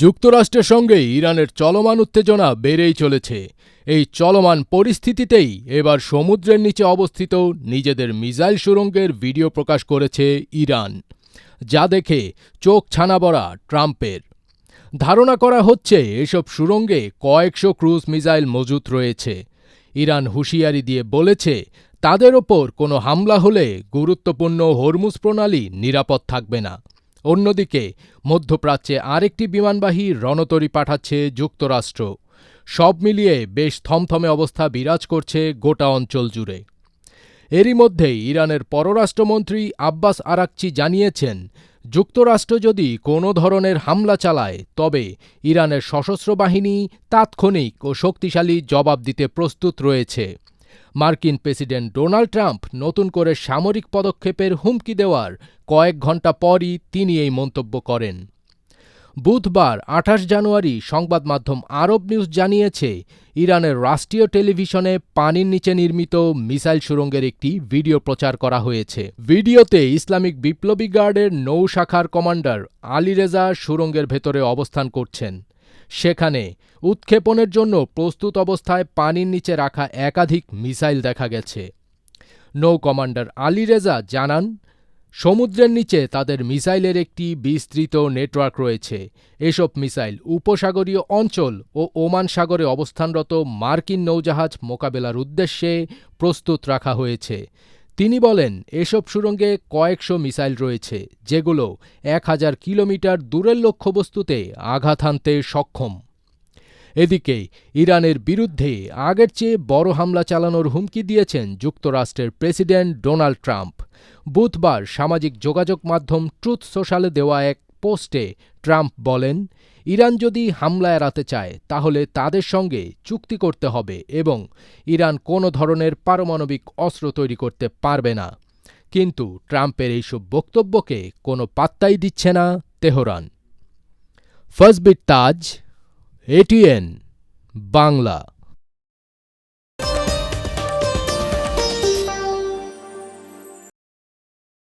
যুক্তরাষ্ট্রের সঙ্গে ইরানের চলমান উত্তেজনা বেড়েই চলেছে। এই চলমান পরিস্থিতিতেই এবার সমুদ্রের নিচে অবস্থিত নিজেদের মিসাইল সুড়ঙ্গের ভিডিও প্রকাশ করেছে ইরান, যা দেখে চোখ ছানাবড়া ট্রাম্পের। ধারণা করা হচ্ছে এসব সুড়ঙ্গে কয়েকশো ক্রুজ মিসাইল মজুত রয়েছে। ইরান হুঁশিয়ারি দিয়ে বলেছে, তাদের ওপর কোনো হামলা হলে গুরুত্বপূর্ণ হরমুজ প্রণালী নিরাপদ থাকবে না। অন্যদিকে মধ্যপ্রাচ্যে আরেকটি বিমানবাহী রণতরী পাঠাচ্ছে যুক্তরাষ্ট্র। সব মিলিয়ে বেশ থমথমে অবস্থা বিরাজ করছে গোটা অঞ্চল জুড়ে। এরই মধ্যে ইরানের পররাষ্ট্রমন্ত্রী আব্বাস আরাকচি জানিয়েছেন, যুক্তরাষ্ট্র যদি কোনো ধরনের হামলা চালায় তবে ইরানের সশস্ত্র বাহিনী তাৎক্ষণিক ও শক্তিশালী জবাব দিতে প্রস্তুত রয়েছে। মার্কিন প্রেসিডেন্ট ডোনাল্ড ট্রাম্প নতুন করে সামরিক পদক্ষেপের হুমকি দেওয়ার কয়েক ঘণ্টা পরই তিনি এই মন্তব্য করেন। বুধবার ২৮ জানুয়ারি সংবাদ মাধ্যম আরব নিউজ জানিয়েছে, ইরানের রাষ্ট্রীয় টেলিভিশনে পানির নিচে নির্মিত মিসাইল সুড়ঙ্গের একটি ভিডিও প্রচার করা হয়েছে। ভিডিওতে ইসলামিক বিপ্লবী গার্ডের নৌ শাখার কমান্ডার আলী রেজা সুড়ঙ্গের ভেতরে অবস্থান করছেন। সেখানে উৎক্ষেপণের জন্য প্রস্তুত অবস্থায় পানির নিচে রাখা একাধিক মিসাইল দেখা গেছে। নৌ কমান্ডার আলী রেজা জানান, সমুদ্রের নিচে তাদের মিসাইলের একটি বিস্তৃত নেটওয়ার্ক রয়েছে। এসব মিসাইল উপসাগরীয় অঞ্চল ও ওমান সাগরে অবস্থানরত মার্কিন নৌজাহাজ মোকাবেলার উদ্দেশ্যে প্রস্তুত রাখা হয়েছে। তিনি বলেন, এসব সুড়ঙ্গে কয়েকশো মিসাইল রয়েছে, যেগুলো ১,০০০ কিলোমিটার দূরের লক্ষ্যবস্তুতে আঘাত হানতে সক্ষম। এদিকে ইরানের বিরুদ্ধে আগের চেয়ে বড় হামলা চালানোর হুমকি দিয়েছেন যুক্তরাষ্ট্রের প্রেসিডেন্ট ডোনাল্ড ট্রাম্প। বুধবার সামাজিক যোগাযোগ মাধ্যম ট্রুথ সোশ্যালে দেওয়া এক পোস্টে ট্রাম্প বলেন, ইরান যদি হামলা এড়াতে চায় তাহলে তাদের সঙ্গে চুক্তি করতে হবে এবং ইরান কোনো ধরনের পারমাণবিক অস্ত্র তৈরি করতে পারবে না। কিন্তু ট্রাম্পের এইসব বক্তব্যকে কোনো পাত্তাই দিচ্ছে না তেহরান। ফজবির তাজ, এটিএন বাংলা।